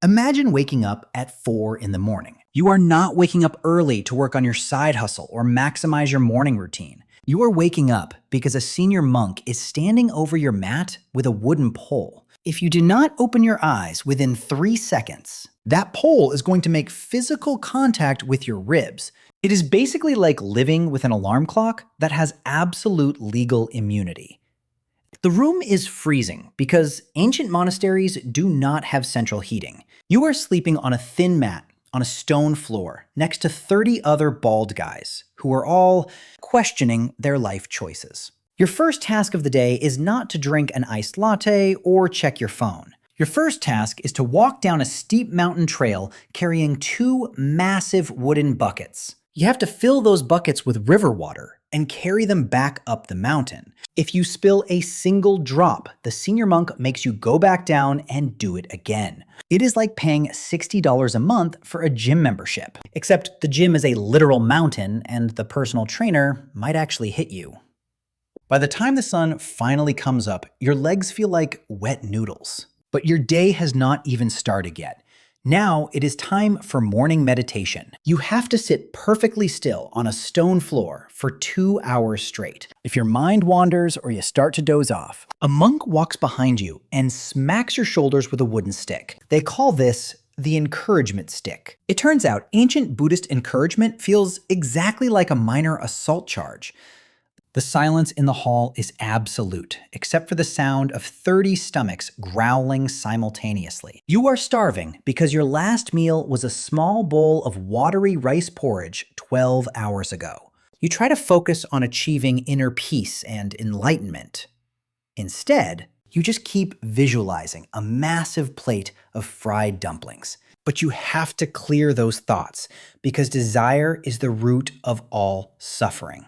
Imagine waking up at 4 in the morning. You are not waking up early to work on your side hustle or maximize your morning routine. You are waking up because a senior monk is standing over your mat with a wooden pole. If you do not open your eyes within 3 seconds, that pole is going to make physical contact with your ribs. It is basically like living with an alarm clock that has absolute legal immunity. The room is freezing because ancient monasteries do not have central heating. You are sleeping on a thin mat on a stone floor next to 30 other bald guys who are all questioning their life choices. Your first task of the day is not to drink an iced latte or check your phone. Your first task is to walk down a steep mountain trail carrying 2 massive wooden buckets. You have to fill those buckets with river water and carry them back up the mountain. If you spill a single drop, the senior monk makes you go back down and do it again. It is like paying $60 a month for a gym membership, except the gym is a literal mountain and the personal trainer might actually hit you. By the time the sun finally comes up, your legs feel like wet noodles. But your day has not even started yet. Now it is time for morning meditation. You have to sit perfectly still on a stone floor for 2 hours straight. If your mind wanders or you start to doze off, a monk walks behind you and smacks your shoulders with a wooden stick. They call this the encouragement stick. It turns out ancient Buddhist encouragement feels exactly like a minor assault charge. The silence in the hall is absolute, except for the sound of 30 stomachs growling simultaneously. You are starving because your last meal was a small bowl of watery rice porridge 12 hours ago. You try to focus on achieving inner peace and enlightenment. Instead, you just keep visualizing a massive plate of fried dumplings. But you have to clear those thoughts because desire is the root of all suffering.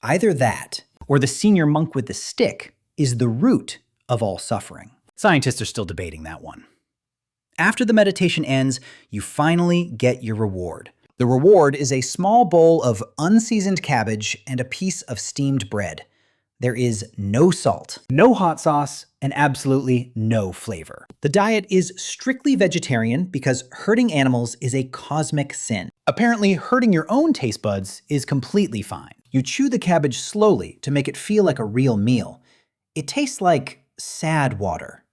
Either that, or the senior monk with the stick is the root of all suffering. Scientists are still debating that one. After the meditation ends, you finally get your reward. The reward is a small bowl of unseasoned cabbage and a piece of steamed bread. There is no salt, no hot sauce, and absolutely no flavor. The diet is strictly vegetarian because hurting animals is a cosmic sin. Apparently, hurting your own taste buds is completely fine. You chew the cabbage slowly to make it feel like a real meal. It tastes like sad water.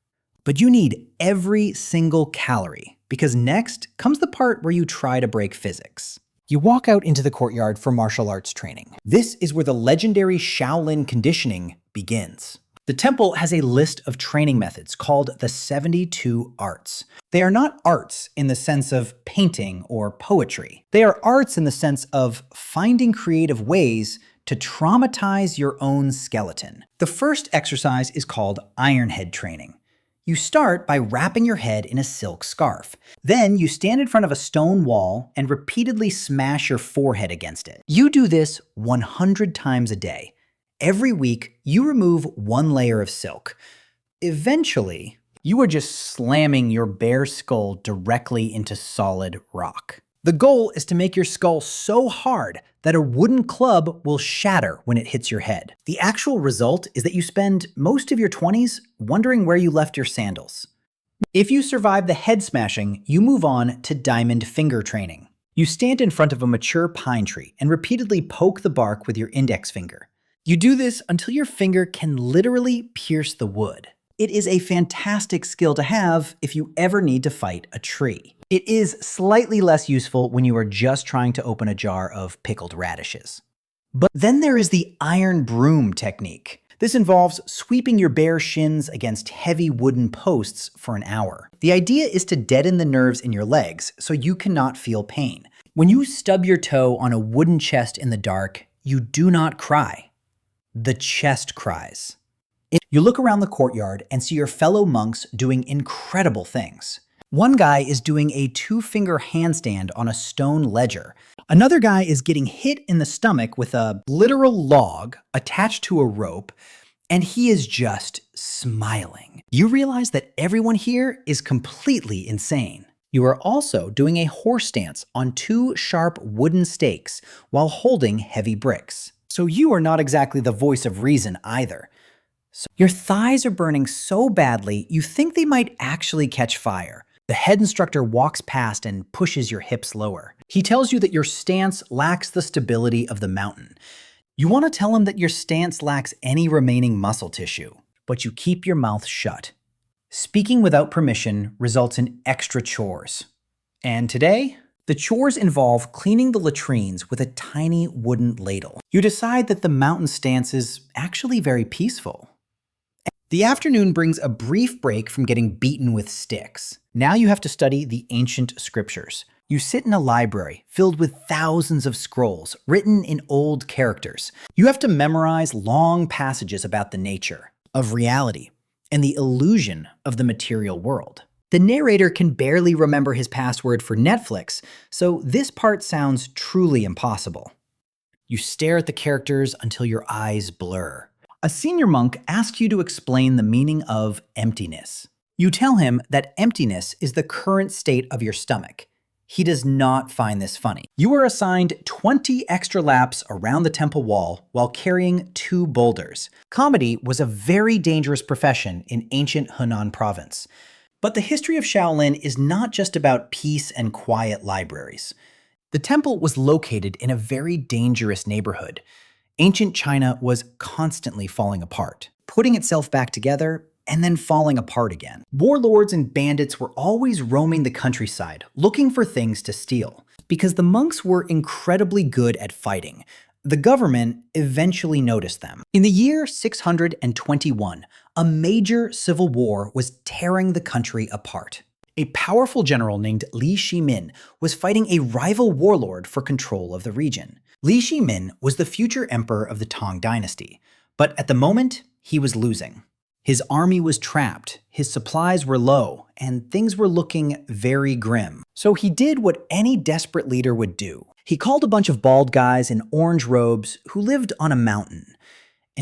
But you need every single calorie, because next comes the part where you try to break physics. You walk out into the courtyard for martial arts training. This is where the legendary Shaolin conditioning begins. The temple has a list of training methods called the 72 arts. They are not arts in the sense of painting or poetry. They are arts in the sense of finding creative ways to traumatize your own skeleton. The first exercise is called iron head training. You start by wrapping your head in a silk scarf. Then you stand in front of a stone wall and repeatedly smash your forehead against it. You do this 100 times a day. Every week, you remove 1 layer of silk. Eventually, you are just slamming your bare skull directly into solid rock. The goal is to make your skull so hard that a wooden club will shatter when it hits your head. The actual result is that you spend most of your 20s wondering where you left your sandals. If you survive the head smashing, you move on to diamond finger training. You stand in front of a mature pine tree and repeatedly poke the bark with your index finger. You do this until your finger can literally pierce the wood. It is a fantastic skill to have if you ever need to fight a tree. It is slightly less useful when you are just trying to open a jar of pickled radishes. But then there is the iron broom technique. This involves sweeping your bare shins against heavy wooden posts for an hour. The idea is to deaden the nerves in your legs so you cannot feel pain. When you stub your toe on a wooden chest in the dark, you do not cry. The chest cries. You look around the courtyard and see your fellow monks doing incredible things. One guy is doing a 2-finger handstand on a stone ledger. Another guy is getting hit in the stomach with a literal log attached to a rope, and he is just smiling. You realize that everyone here is completely insane. You are also doing a horse stance on 2 sharp wooden stakes while holding heavy bricks. So you are not exactly the voice of reason either. So your thighs are burning so badly you think they might actually catch fire. The head instructor walks past and pushes your hips lower. He tells you that your stance lacks the stability of the mountain. You want to tell him that your stance lacks any remaining muscle tissue, but you keep your mouth shut. Speaking without permission results in extra chores. And today, the chores involve cleaning the latrines with a tiny wooden ladle. You decide that the mountain stance is actually very peaceful. The afternoon brings a brief break from getting beaten with sticks. Now you have to study the ancient scriptures. You sit in a library filled with thousands of scrolls written in old characters. You have to memorize long passages about the nature of reality and the illusion of the material world. The narrator can barely remember his password for Netflix, so this part sounds truly impossible. You stare at the characters until your eyes blur. A senior monk asks you to explain the meaning of emptiness. You tell him that emptiness is the current state of your stomach. He does not find this funny. You are assigned 20 extra laps around the temple wall while carrying 2 boulders. Comedy was a very dangerous profession in ancient Hunan province. But the history of Shaolin is not just about peace and quiet libraries. The temple was located in a very dangerous neighborhood. Ancient China was constantly falling apart, putting itself back together and then falling apart again. Warlords and bandits were always roaming the countryside, looking for things to steal. Because the monks were incredibly good at fighting, the government eventually noticed them. In the year 621, a major civil war was tearing the country apart. A powerful general named Li Shimin was fighting a rival warlord for control of the region. Li Shimin was the future emperor of the Tang dynasty, but at the moment, he was losing. His army was trapped, his supplies were low, and things were looking very grim. So he did what any desperate leader would do. He called a bunch of bald guys in orange robes who lived on a mountain.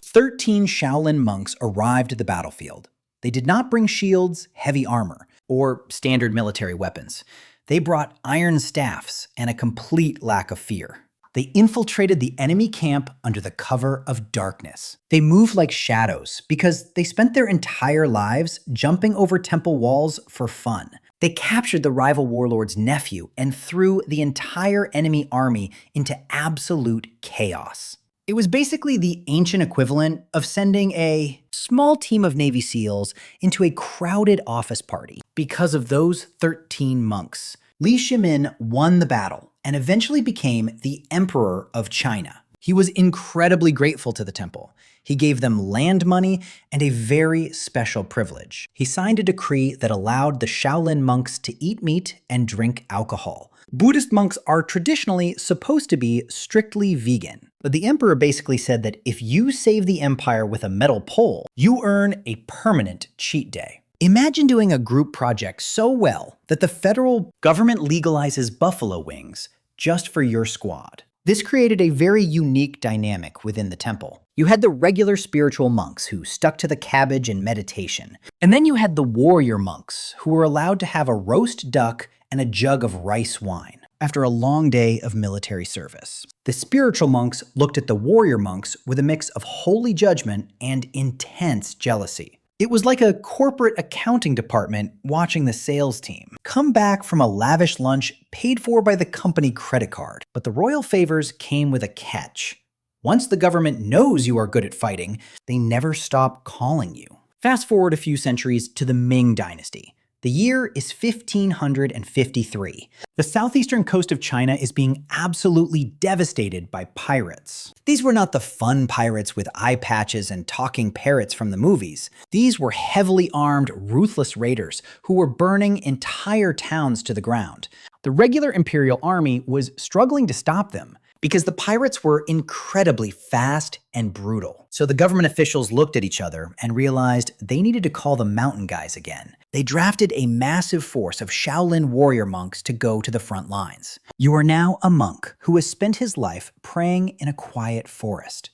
13 Shaolin monks arrived at the battlefield. They did not bring shields, heavy armor, or standard military weapons. They brought iron staffs and a complete lack of fear. They infiltrated the enemy camp under the cover of darkness. They moved like shadows because they spent their entire lives jumping over temple walls for fun. They captured the rival warlord's nephew and threw the entire enemy army into absolute chaos. It was basically the ancient equivalent of sending a small team of Navy SEALs into a crowded office party. Because of those 13 monks, Li Shimin won the battle and eventually became the emperor of China. He was incredibly grateful to the temple. He gave them land money and a very special privilege. He signed a decree that allowed the Shaolin monks to eat meat and drink alcohol. Buddhist monks are traditionally supposed to be strictly vegan, but the emperor basically said that if you save the empire with a metal pole, you earn a permanent cheat day. Imagine doing a group project so well that the federal government legalizes buffalo wings just for your squad. This created a very unique dynamic within the temple. You had the regular spiritual monks who stuck to the cabbage and meditation. And then you had the warrior monks who were allowed to have a roast duck and a jug of rice wine after a long day of military service. The spiritual monks looked at the warrior monks with a mix of holy judgment and intense jealousy. It was like a corporate accounting department watching the sales team come back from a lavish lunch paid for by the company credit card. But the royal favors came with a catch. Once the government knows you are good at fighting, they never stop calling you. Fast forward a few centuries to the Ming Dynasty. The year is 1553. The southeastern coast of China is being absolutely devastated by pirates. These were not the fun pirates with eye patches and talking parrots from the movies. These were heavily armed, ruthless raiders who were burning entire towns to the ground. The regular imperial army was struggling to stop them because the pirates were incredibly fast and brutal. So the government officials looked at each other and realized they needed to call the mountain guys again. They drafted a massive force of Shaolin warrior monks to go to the front lines. You are now a monk who has spent his life praying in a quiet forest.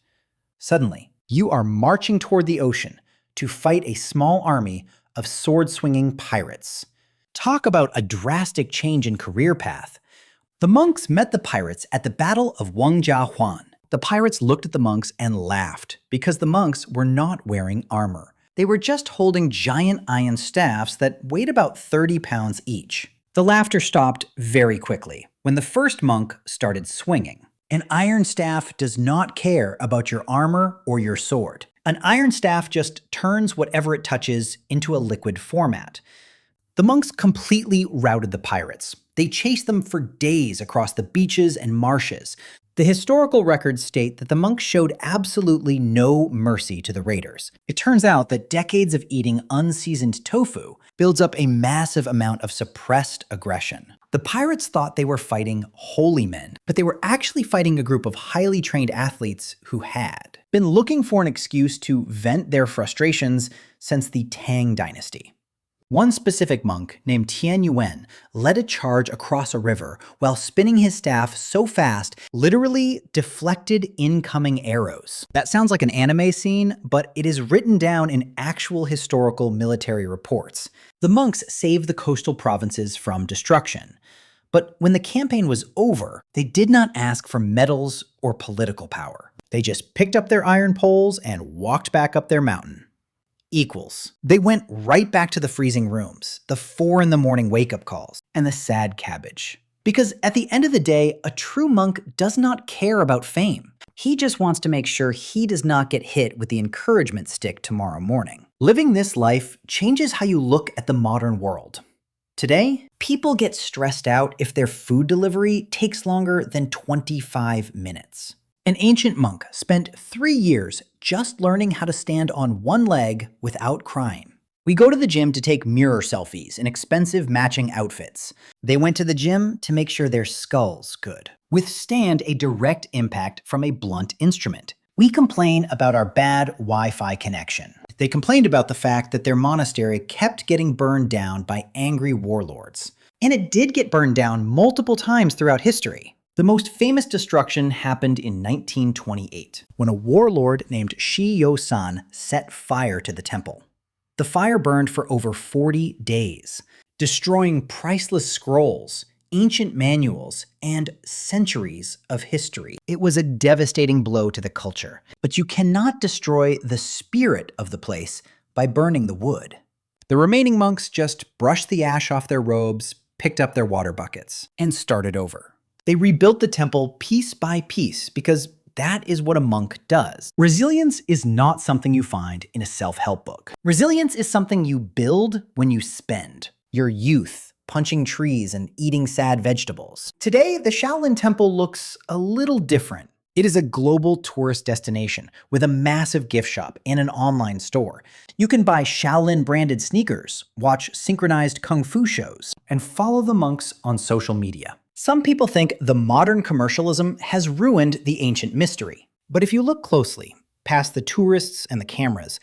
Suddenly, you are marching toward the ocean to fight a small army of sword-swinging pirates. Talk about a drastic change in career path. The monks met the pirates at the Battle of Wangjiahuan. The pirates looked at the monks and laughed because the monks were not wearing armor. They were just holding giant iron staffs that weighed about 30 pounds each. The laughter stopped very quickly when the first monk started swinging. An iron staff does not care about your armor or your sword. An iron staff just turns whatever it touches into a liquid format. The monks completely routed the pirates. They chased them for days across the beaches and marshes. The historical records state that the monks showed absolutely no mercy to the raiders. It turns out that decades of eating unseasoned tofu builds up a massive amount of suppressed aggression. The pirates thought they were fighting holy men, but they were actually fighting a group of highly trained athletes who had been looking for an excuse to vent their frustrations since the Tang dynasty. One specific monk named Tian Yuan led a charge across a river while spinning his staff so fast, literally deflected incoming arrows. That sounds like an anime scene, but it is written down in actual historical military reports. The monks saved the coastal provinces from destruction. But when the campaign was over, they did not ask for medals or political power. They just picked up their iron poles and walked back up their mountain. Equals. They went right back to the freezing rooms, the 4 a.m. wake-up calls, and the sad cabbage. Because at the end of the day, a true monk does not care about fame. He just wants to make sure he does not get hit with the encouragement stick tomorrow morning. Living this life changes how you look at the modern world. Today, people get stressed out if their food delivery takes longer than 25 minutes. An ancient monk spent 3 years just learning how to stand on one leg without crying. We go to the gym to take mirror selfies in expensive matching outfits. They went to the gym to make sure their skulls could withstand a direct impact from a blunt instrument. We complain about our bad Wi-Fi connection. They complained about the fact that their monastery kept getting burned down by angry warlords. And it did get burned down multiple times throughout history. The most famous destruction happened in 1928, when a warlord named Shi Yo-san set fire to the temple. The fire burned for over 40 days, destroying priceless scrolls, ancient manuals, and centuries of history. It was a devastating blow to the culture, but you cannot destroy the spirit of the place by burning the wood. The remaining monks just brushed the ash off their robes, picked up their water buckets, and started over. They rebuilt the temple piece by piece because that is what a monk does. Resilience is not something you find in a self-help book. Resilience is something you build when you spend your youth punching trees and eating sad vegetables. Today, the Shaolin Temple looks a little different. It is a global tourist destination with a massive gift shop and an online store. You can buy Shaolin-branded sneakers, watch synchronized kung fu shows, and follow the monks on social media. Some people think the modern commercialism has ruined the ancient mystery. But if you look closely, past the tourists and the cameras,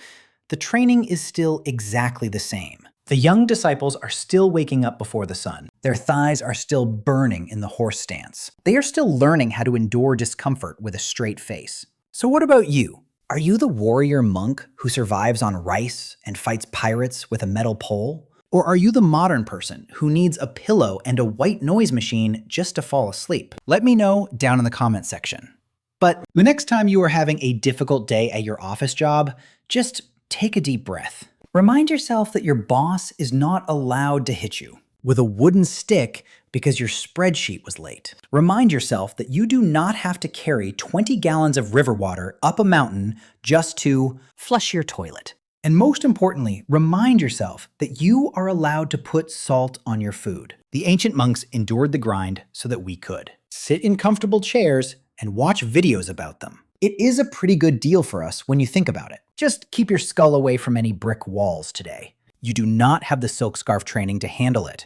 the training is still exactly the same. The young disciples are still waking up before the sun. Their thighs are still burning in the horse stance. They are still learning how to endure discomfort with a straight face. So what about you? Are you the warrior monk who survives on rice and fights pirates with a metal pole? Or are you the modern person who needs a pillow and a white noise machine just to fall asleep? Let me know down in the comment section. But the next time you are having a difficult day at your office job, just take a deep breath. Remind yourself that your boss is not allowed to hit you with a wooden stick because your spreadsheet was late. Remind yourself that you do not have to carry 20 gallons of river water up a mountain just to flush your toilet. And most importantly, remind yourself that you are allowed to put salt on your food. The ancient monks endured the grind so that we could. Sit in comfortable chairs and watch videos about them. It is a pretty good deal for us when you think about it. Just keep your skull away from any brick walls today. You do not have the silk scarf training to handle it.